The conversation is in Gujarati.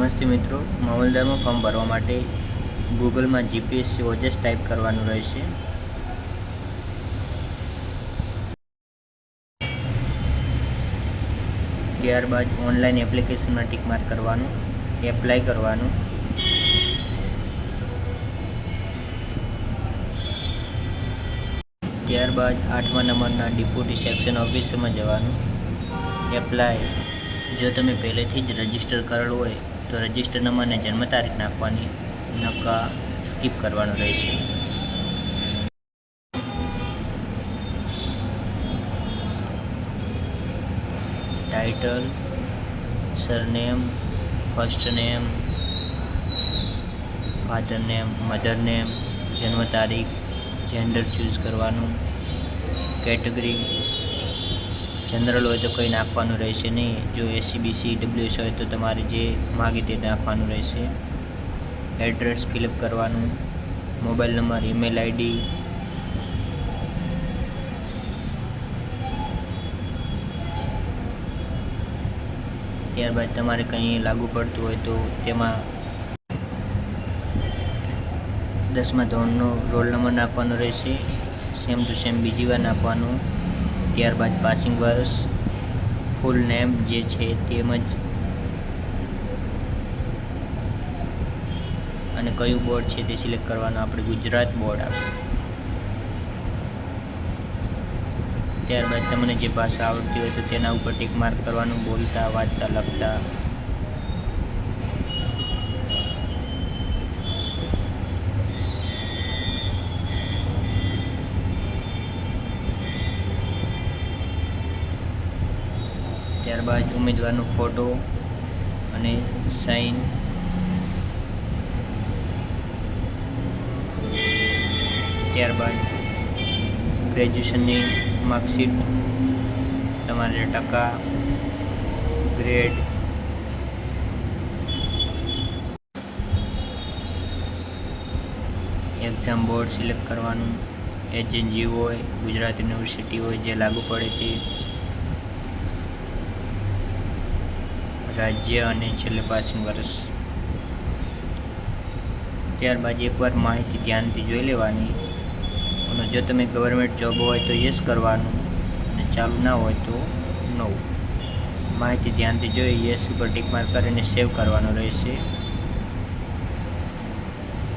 નમસ્તે મિત્રો, મામલતદારમાં ફોર્મ ભરવા માટે ગૂગલમાં જીપીએસસી ઓજસ ટાઈપ કરવાનું રહેશે. ત્યારબાદ ઓનલાઈન એપ્લિકેશનમાં ટિક માર્ક કરવાનું, એપ્લાય કરવાનું. ત્યારબાદ 8મા નંબરના ડેપ્યુટી સેક્શન ઓફિસરમાં જવાનું, એપ્લાય. જો તમે પહેલેથી જ રજિસ્ટર કરેલું હોય તો રજિસ્ટર નંબર અને જન્મ તારીખ નાખવાની, નકા સ્કીપ કરવાનું રહેશે. Title, surname, first name, father name, mother name, જન્મ તારીખ, જેન્ડર ચૂઝ કરવાનું. કેટેગરી જનરલ હોય તો કંઈ નાખવાનું રહેશે નહીં. જો એસસીબીસી ડબલ્યુએસ હોય તો તમારે જે માગે તે નાખવાનું રહેશે. એડ્રેસ ફિલઅપ કરવાનું, મોબાઈલ નંબર, ઈમેલ આઈડી. ત્યારબાદ તમારે કંઈ લાગુ પડતું હોય તો તેમાં 10મા ધોરણનો રોલ નંબર નાખવાનો રહેશે. સેમ ટુ સેમ બીજી વાર નાખવાનું. ત્યારબાદ પાસિંગ વર્ષ, ફૂલ નેમ જે છે તેમજ, અને કયું બોર્ડ છે તે સિલેક્ટ કરવાનું. આપણે ગુજરાત બોર્ડ આવશે. ત્યારબાદ તમને જે ભાષા આવડતી હોય તો તેના ઉપર ટિક માર્ક કરવાનું, બોલતા, વાંચતા, લખતા. ત્યારબાદ ઉમેદવારનો ફોટો અને સાઇન. ત્યારબાદ ગ્રેજ્યુએશનની માર્કશીટ, તમારે ટકા, ગ્રેડ. એક્ઝામ બોર્ડ સિલેક્ટ કરવાનું. HNG હોય, ગુજરાત યુનિવર્સિટી હોય જે લાગુ પડે તે, રાજ્ય અને છેલ્લે પાસિંગ વર્ષ. ત્યારબાદ એકવાર માહિતી ધ્યાનથી જોઈ લેવાની. અને જો તમે ગવર્મેન્ટ જોબ હોય તો યસ કરવાનું, અને ચાલુ ના હોય તો નો. માહિતી ધ્યાનથી જોઈ યસ ઉપર ટિક માર્ક કરીને સેવ કરવાનું રહેશે.